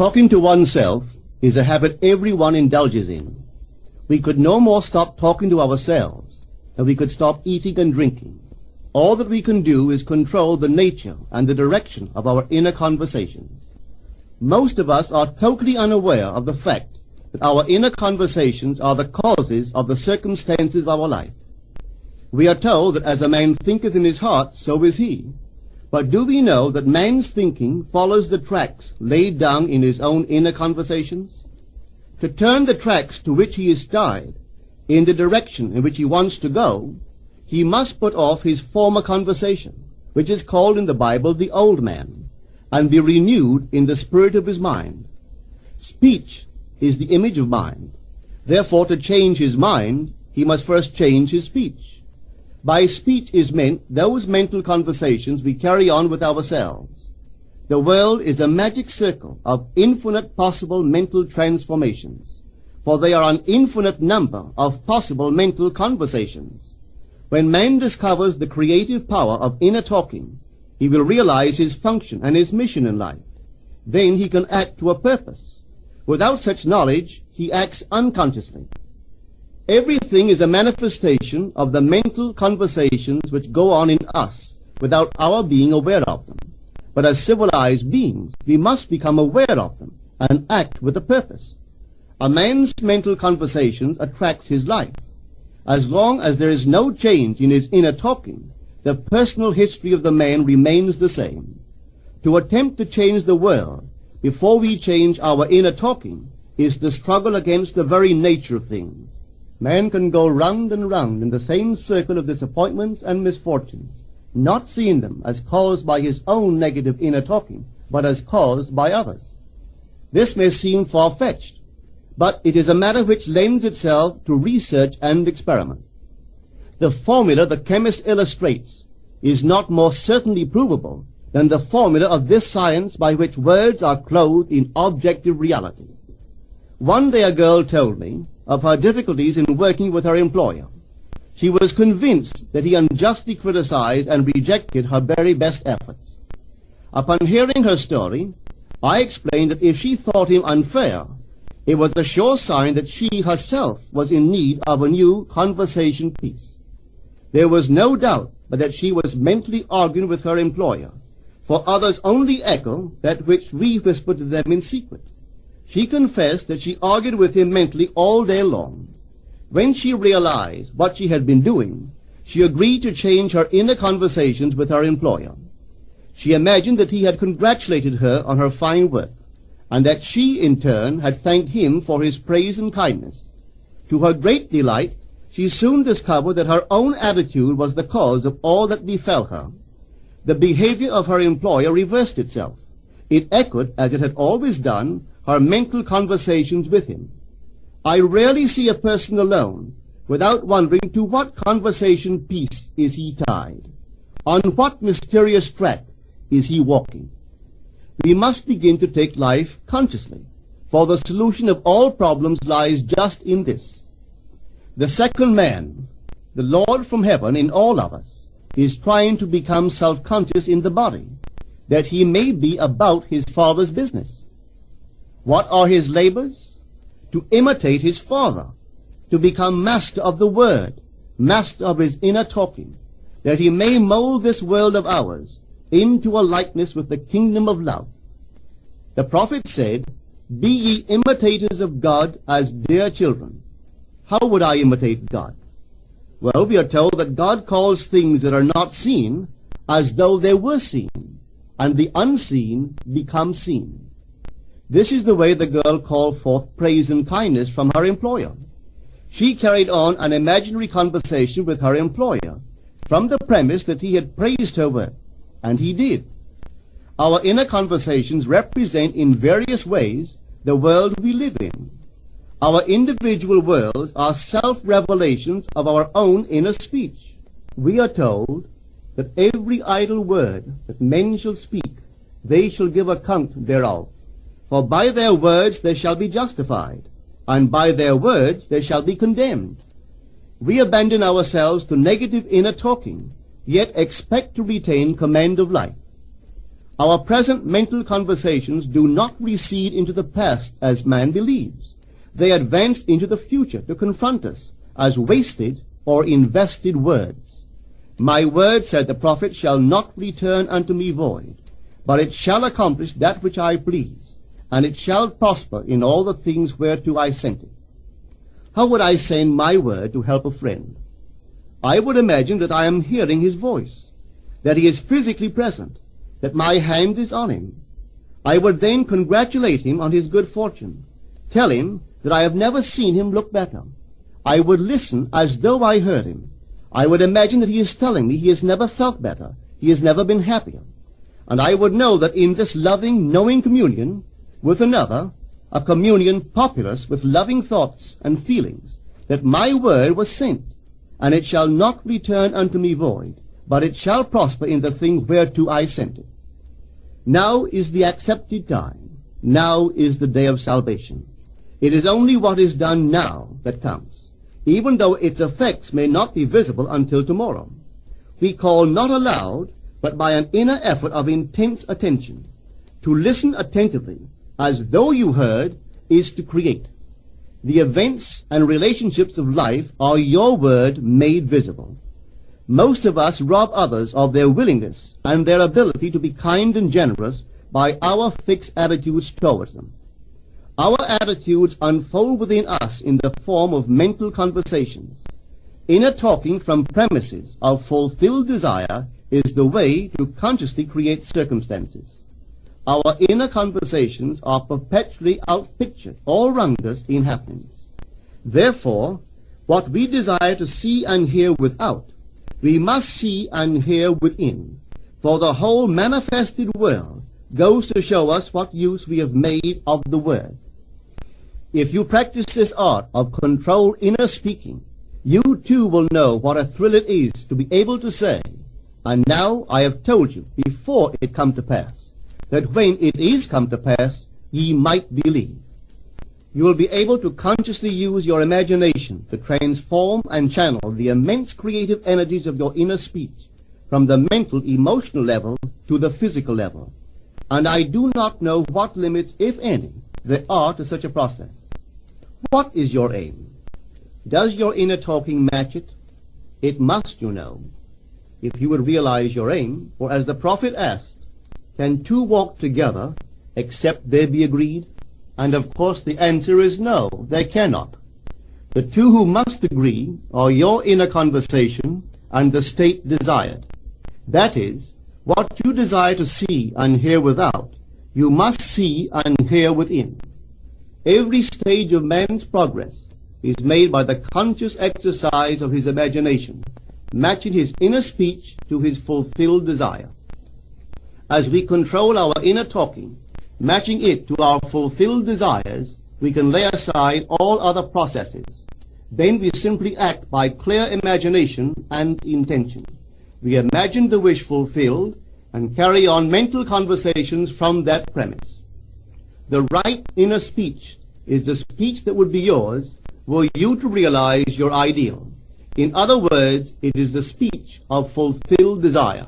Talking to oneself is a habit everyone indulges in. We could no more stop talking to ourselves than we could stop eating and drinking. All that we can do is control the nature and the direction of our inner conversations. Most of us are totally unaware of the fact that our inner conversations are the causes of the circumstances of our life. We are told that as a man thinketh in his heart, so is he. But do we know that man's thinking follows the tracks laid down in his own inner conversations? To turn the tracks to which he is tied in the direction in which he wants to go, he must put off his former conversation, which is called in the Bible the old man, and be renewed in the spirit of his mind. Speech is the image of mind. Therefore, to change his mind, he must first change his speech. By speech is meant those mental conversations we carry on with ourselves. The world is a magic circle of infinite possible mental transformations, for there are an infinite number of possible mental conversations. When man discovers the creative power of inner talking, he will realize his function and his mission in life. Then he can act to a purpose. Without such knowledge, he acts unconsciously. Everything is a manifestation of the mental conversations which go on in us without our being aware of them. But as civilized beings, we must become aware of them and act with a purpose. A man's mental conversations attracts his life. As long as there is no change in his inner talking, the personal history of the man remains the same. To attempt to change the world before we change our inner talking is the struggle against the very nature of things. Man can go round and round in the same circle of disappointments and misfortunes, not seeing them as caused by his own negative inner talking, but as caused by others. This may seem far-fetched, but it is a matter which lends itself to research and experiment. The formula the chemist illustrates is not more certainly provable than the formula of this science by which words are clothed in objective reality. One day a girl told me of her difficulties in working with her employer. She was convinced that he unjustly criticized and rejected her very best efforts. Upon hearing her story, I explained that if she thought him unfair, it was a sure sign that she herself was in need of a new conversation piece. There was no doubt but that she was mentally arguing with her employer, for others only echo that which we whisper to them in secret. She confessed that she argued with him mentally all day long. When she realized what she had been doing, she agreed to change her inner conversations with her employer. She imagined that he had congratulated her on her fine work, and that she, in turn, had thanked him for his praise and kindness. To her great delight, she soon discovered that her own attitude was the cause of all that befell her. The behavior of her employer reversed itself. It echoed, as it had always done, her mental conversations with him. I rarely see a person alone without wondering to what conversation piece is he tied. On what mysterious track is he walking? We must begin to take life consciously, for the solution of all problems lies just in this. The second man, the Lord from heaven in all of us, is trying to become self-conscious in the body, that he may be about his Father's business. What are his labors? To imitate his Father, to become master of the Word, master of his inner talking, that he may mold this world of ours into a likeness with the kingdom of love. The prophet said, "Be ye imitators of God as dear children." How would I imitate God? Well, we are told that God calls things that are not seen as though they were seen, and the unseen become seen. This is the way the girl called forth praise and kindness from her employer. She carried on an imaginary conversation with her employer from the premise that he had praised her work, and he did. Our inner conversations represent in various ways the world we live in. Our individual worlds are self-revelations of our own inner speech. We are told that every idle word that men shall speak, they shall give account thereof. For by their words they shall be justified, and by their words they shall be condemned. We abandon ourselves to negative inner talking, yet expect to retain command of life. Our present mental conversations do not recede into the past as man believes. They advance into the future to confront us as wasted or invested words. My word, said the prophet, shall not return unto me void, but it shall accomplish that which I please, and it shall prosper in all the things whereto I sent it. How would I send my word to help a friend? I would imagine that I am hearing his voice, that he is physically present, that my hand is on him. I would then congratulate him on his good fortune, tell him that I have never seen him look better. I would listen as though I heard him. I would imagine that he is telling me he has never felt better, he has never been happier. And I would know that in this loving, knowing communion with another, a communion populous with loving thoughts and feelings, that my word was sent, and it shall not return unto me void, but it shall prosper in the thing whereto I sent it. Now is the accepted time. Now is the day of salvation. It is only what is done now that counts, even though its effects may not be visible until tomorrow. We call not aloud, but by an inner effort of intense attention. To listen attentively, as though you heard, is to create. The events and relationships of life are your word made visible. Most of us rob others of their willingness and their ability to be kind and generous by our fixed attitudes towards them. Our attitudes unfold within us in the form of mental conversations. Inner talking from premises of fulfilled desire is the way to consciously create circumstances. Our inner conversations are perpetually outpictured all around us in happenings. Therefore, what we desire to see and hear without, we must see and hear within, for the whole manifested world goes to show us what use we have made of the word. If you practice this art of controlled inner speaking, you too will know what a thrill it is to be able to say, and now I have told you before it come to pass, that when it is come to pass, ye might believe. You will be able to consciously use your imagination to transform and channel the immense creative energies of your inner speech from the mental, emotional level to the physical level. And I do not know what limits, if any, there are to such a process. What is your aim? Does your inner talking match it? It must, you know. If you would realize your aim, or as the prophet asked, can two walk together except they be agreed? And of course the answer is no, they cannot. The two who must agree are your inner conversation and the state desired. That is, what you desire to see and hear without, you must see and hear within. Every stage of man's progress is made by the conscious exercise of his imagination, matching his inner speech to his fulfilled desire. As we control our inner talking, matching it to our fulfilled desires, we can lay aside all other processes. Then we simply act by clear imagination and intention. We imagine the wish fulfilled and carry on mental conversations from that premise. The right inner speech is the speech that would be yours were you to realize your ideal. In other words, it is the speech of fulfilled desire.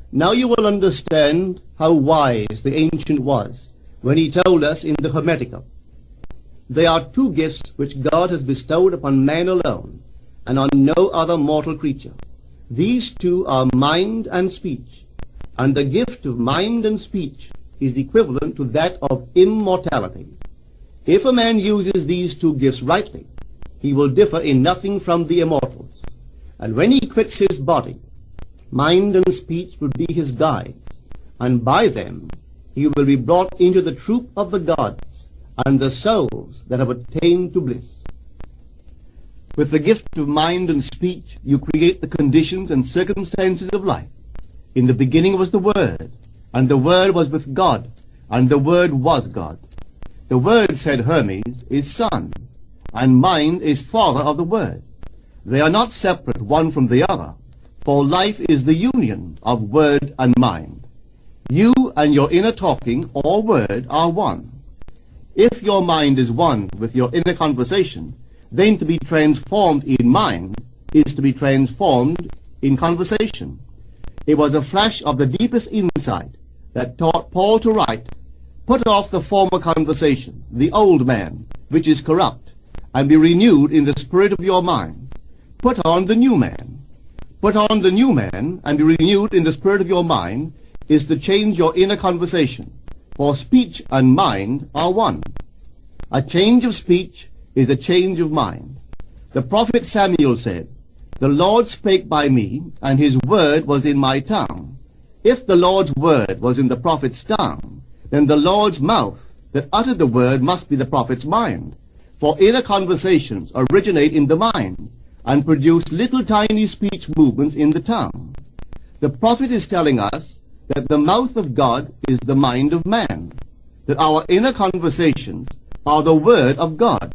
Now you will understand how wise the ancient was when he told us in the Hermetica, there are two gifts which God has bestowed upon man alone and on no other mortal creature. These two are mind and speech, and the gift of mind and speech is equivalent to that of immortality. If a man uses these two gifts rightly, he will differ in nothing from the immortals. And when he quits his body, mind and speech will be his guides, and by them he will be brought into the troop of the gods and the souls that have attained to bliss. With the gift of mind and speech, you create the conditions and circumstances of life. In the beginning was the Word, and the Word was with God, and the Word was God. The Word, said Hermes, is Son, and mind is Father of the Word. They are not separate one from the other, for life is the union of word and mind. You and your inner talking or word are one. If your mind is one with your inner conversation, then to be transformed in mind is to be transformed in conversation. It was a flash of the deepest insight that taught Paul to write, "Put off the former conversation, the old man, which is corrupt, and be renewed in the spirit of your mind. Put on the new man." Put on the new man and be renewed in the spirit of your mind is to change your inner conversation, for speech and mind are one. A change of speech is a change of mind. The prophet Samuel said, "The Lord spake by me, and his word was in my tongue." If the Lord's word was in the prophet's tongue, then the Lord's mouth that uttered the word must be the prophet's mind. For inner conversations originate in the mind and produce little tiny speech movements in the tongue. The prophet is telling us that the mouth of God is the mind of man, that our inner conversations are the word of God,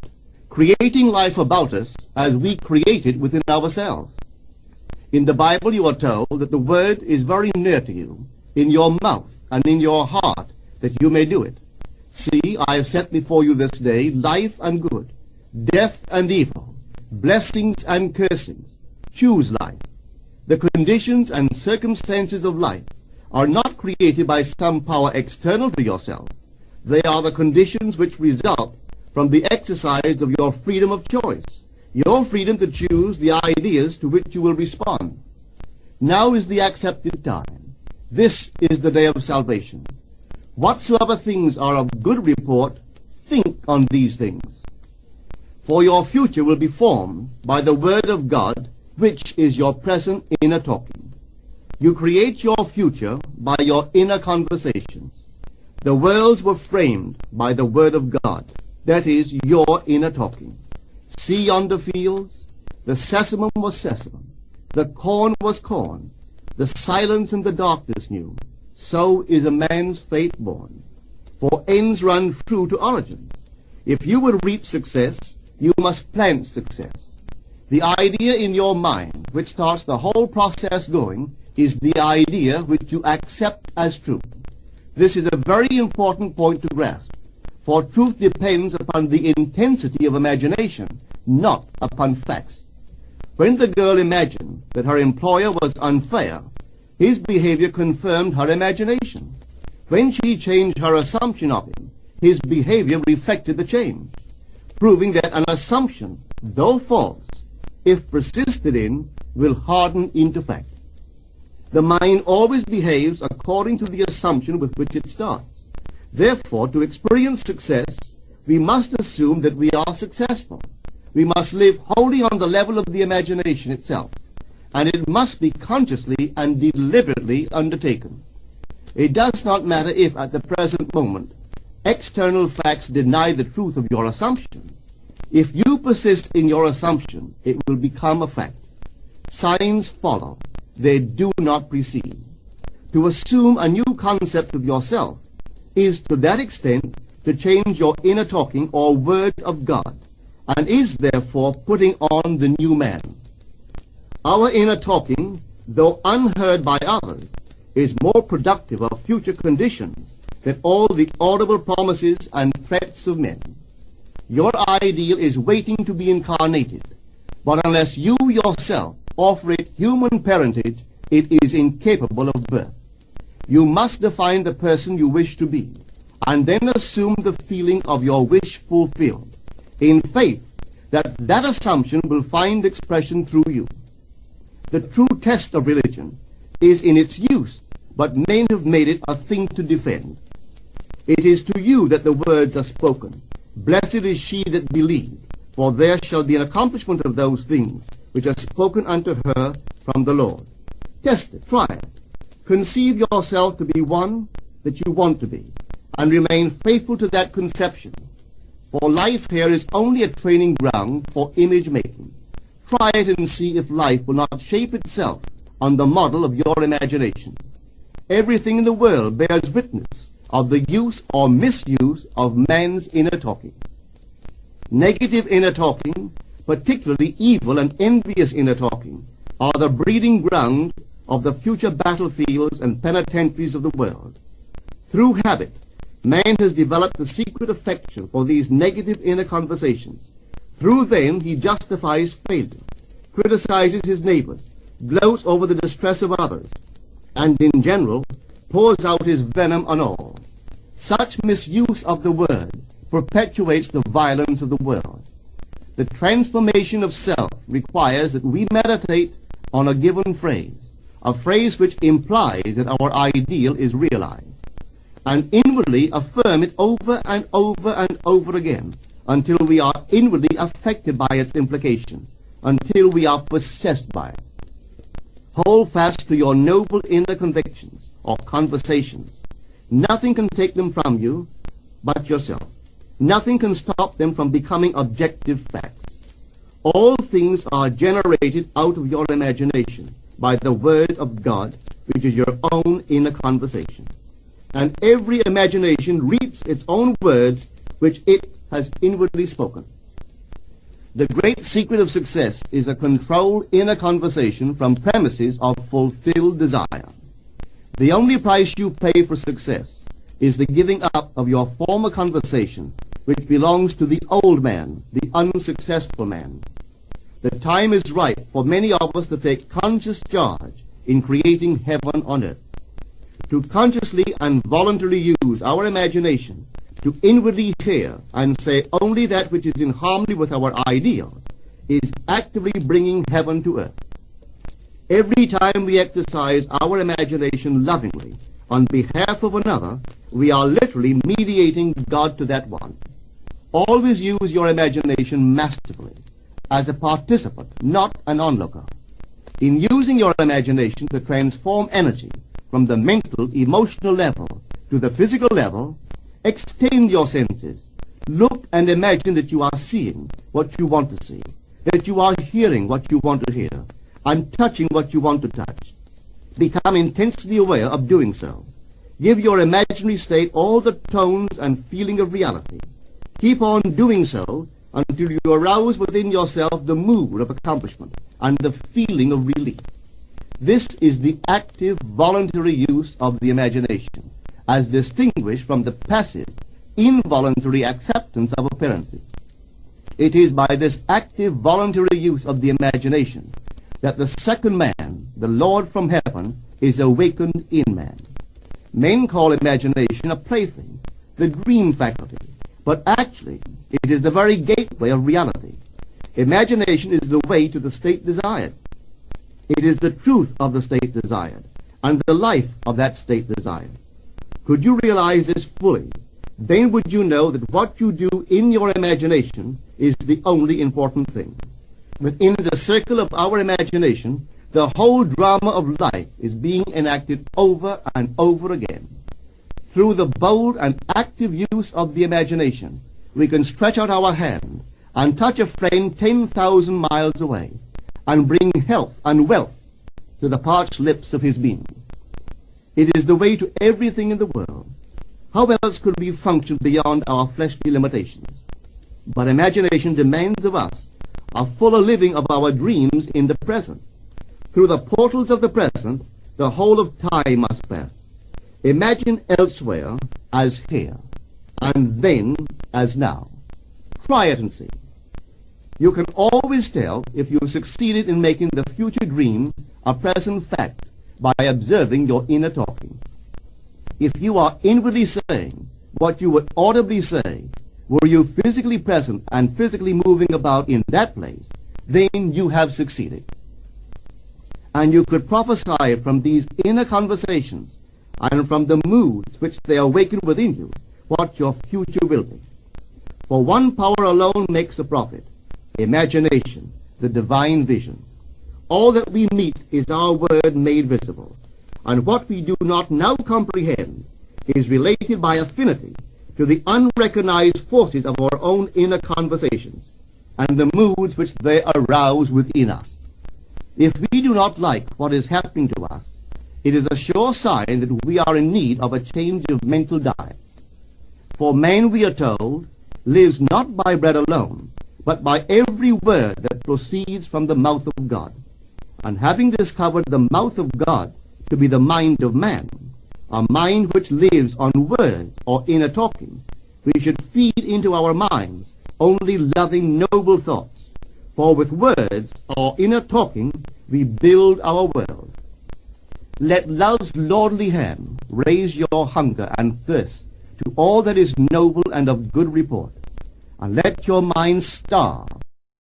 creating life about us as we create it within ourselves. In the Bible you are told that the word is very near to you, in your mouth and in your heart, that you may do it. See, I have set before you this day life and good, death and evil, blessings and cursings. Choose life. The conditions and circumstances of life are not created by some power external to yourself. They are the conditions which result from the exercise of your freedom of choice, your freedom to choose the ideas to which you will respond. Now is the accepted time. This is the day of salvation. Whatsoever things are of good report, think on these things. For your future will be formed by the word of God, which is your present inner talking. You create your future by your inner conversations. The worlds were framed by the word of God, that is, your inner talking. See yonder fields? The sesamum was sesamum, the corn was corn, the silence and the darkness knew. So is a man's fate born. For ends run true to origins. If you would reap success, you must plant success. The idea in your mind which starts the whole process going is the idea which you accept as true. This is a very important point to grasp, for truth depends upon the intensity of imagination, not upon facts. When the girl imagined that her employer was unfair, his behavior confirmed her imagination. When she changed her assumption of him, his behavior reflected the change, proving that an assumption, though false, if persisted in, will harden into fact. The mind always behaves according to the assumption with which it starts. Therefore, to experience success, we must assume that we are successful. We must live wholly on the level of the imagination itself, and it must be consciously and deliberately undertaken. It does not matter if, at the present moment, external facts deny the truth of your assumption. If you persist in your assumption, it will become a fact. Signs follow. They do not precede. To assume a new concept of yourself is to that extent to change your inner talking or word of God, and is therefore putting on the new man. Our inner talking, though unheard by others, is more productive of future conditions than all the audible promises and threats of men. Your ideal is waiting to be incarnated, but unless you yourself offer it human parentage, it is incapable of birth. You must define the person you wish to be, and then assume the feeling of your wish fulfilled, in faith that that assumption will find expression through you. The true test of religion is in its use, but men have made it a thing to defend. It is to you that the words are spoken. Blessed is she that believed, for there shall be an accomplishment of those things which are spoken unto her from the Lord. Test it, try it. Conceive yourself to be one that you want to be, and remain faithful to that conception. For life here is only a training ground for image making. Try it and see if life will not shape itself on the model of your imagination. Everything in the world bears witness of the use or misuse of man's inner talking. Negative inner talking, particularly evil and envious inner talking, are the breeding ground of the future battlefields and penitentiaries of the world. Through habit, man has developed a secret affection for these negative inner conversations. Through them he justifies failure, criticizes his neighbors, gloats over the distress of others, and in general pours out his venom on all. Such misuse of the word perpetuates the violence of the world. The transformation of self requires that we meditate on a given phrase, a phrase which implies that our ideal is realized, and inwardly affirm it over and over and over again until we are inwardly affected by its implication, until we are possessed by it. Hold fast to your noble inner convictions or conversations. Nothing can take them from you but yourself. Nothing can stop them from becoming objective facts. All things are generated out of your imagination by the Word of God, which is your own inner conversation. And every imagination reaps its own words which it has inwardly spoken. The great secret of success is a controlled inner conversation from premises of fulfilled desire. The only price you pay for success is the giving up of your former conversation, which belongs to the old man, the unsuccessful man. The time is ripe for many of us to take conscious charge in creating heaven on earth. To consciously and voluntarily use our imagination to inwardly hear and say only that which is in harmony with our ideal is actively bringing heaven to earth. Every time we exercise our imagination lovingly on behalf of another, we are literally mediating God to that one. Always use your imagination masterfully, as a participant, not an onlooker. In using your imagination to transform energy from the mental, emotional level to the physical level, extend your senses. Look and imagine that you are seeing what you want to see, that you are hearing what you want to hear, and touching what you want to touch. Become intensely aware of doing so. Give your imaginary state all the tones and feeling of reality. Keep on doing so until you arouse within yourself the mood of accomplishment and the feeling of relief. This is the active, voluntary use of the imagination, as distinguished from the passive, involuntary acceptance of appearances. It is by this active, voluntary use of the imagination that the second man, the Lord from heaven, is awakened in man. Men call imagination a plaything, the dream faculty, but actually it is the very gateway of reality. Imagination is the way to the state desired. It is the truth of the state desired, and the life of that state desired. Could you realize this fully, then would you know that what you do in your imagination is the only important thing. Within the circle of our imagination, the whole drama of life is being enacted over and over again. Through the bold and active use of the imagination, we can stretch out our hand and touch a friend 10,000 miles away and bring health and wealth to the parched lips of his being. It is the way to everything in the world. How else could we function beyond our fleshly limitations? But imagination demands of us a fuller living of our dreams in the present. Through the portals of the present, the whole of time must pass. Imagine elsewhere as here, and then as now. Try it and see. You can always tell if you have succeeded in making the future dream a present fact by observing your inner talking. If you are inwardly saying what you would audibly say, were you physically present and physically moving about in that place, then you have succeeded. And you could prophesy from these inner conversations and from the moods which they awaken within you what your future will be. For one power alone makes a prophet, imagination, the divine vision. All that we meet is our word made visible, and what we do not now comprehend is related by affinity to the unrecognized forces of our own inner conversations and the moods which they arouse within us. If we do not like what is happening to us, it is a sure sign that we are in need of a change of mental diet. For man, we are told, lives not by bread alone, but by every word that proceeds from the mouth of God. And having discovered the mouth of God to be the mind of man, a mind which lives on words or inner talking, we should feed into our minds only loving, noble thoughts. For with words or inner talking, we build our world. Let love's lordly hand raise your hunger and thirst to all that is noble and of good report, and let your minds starve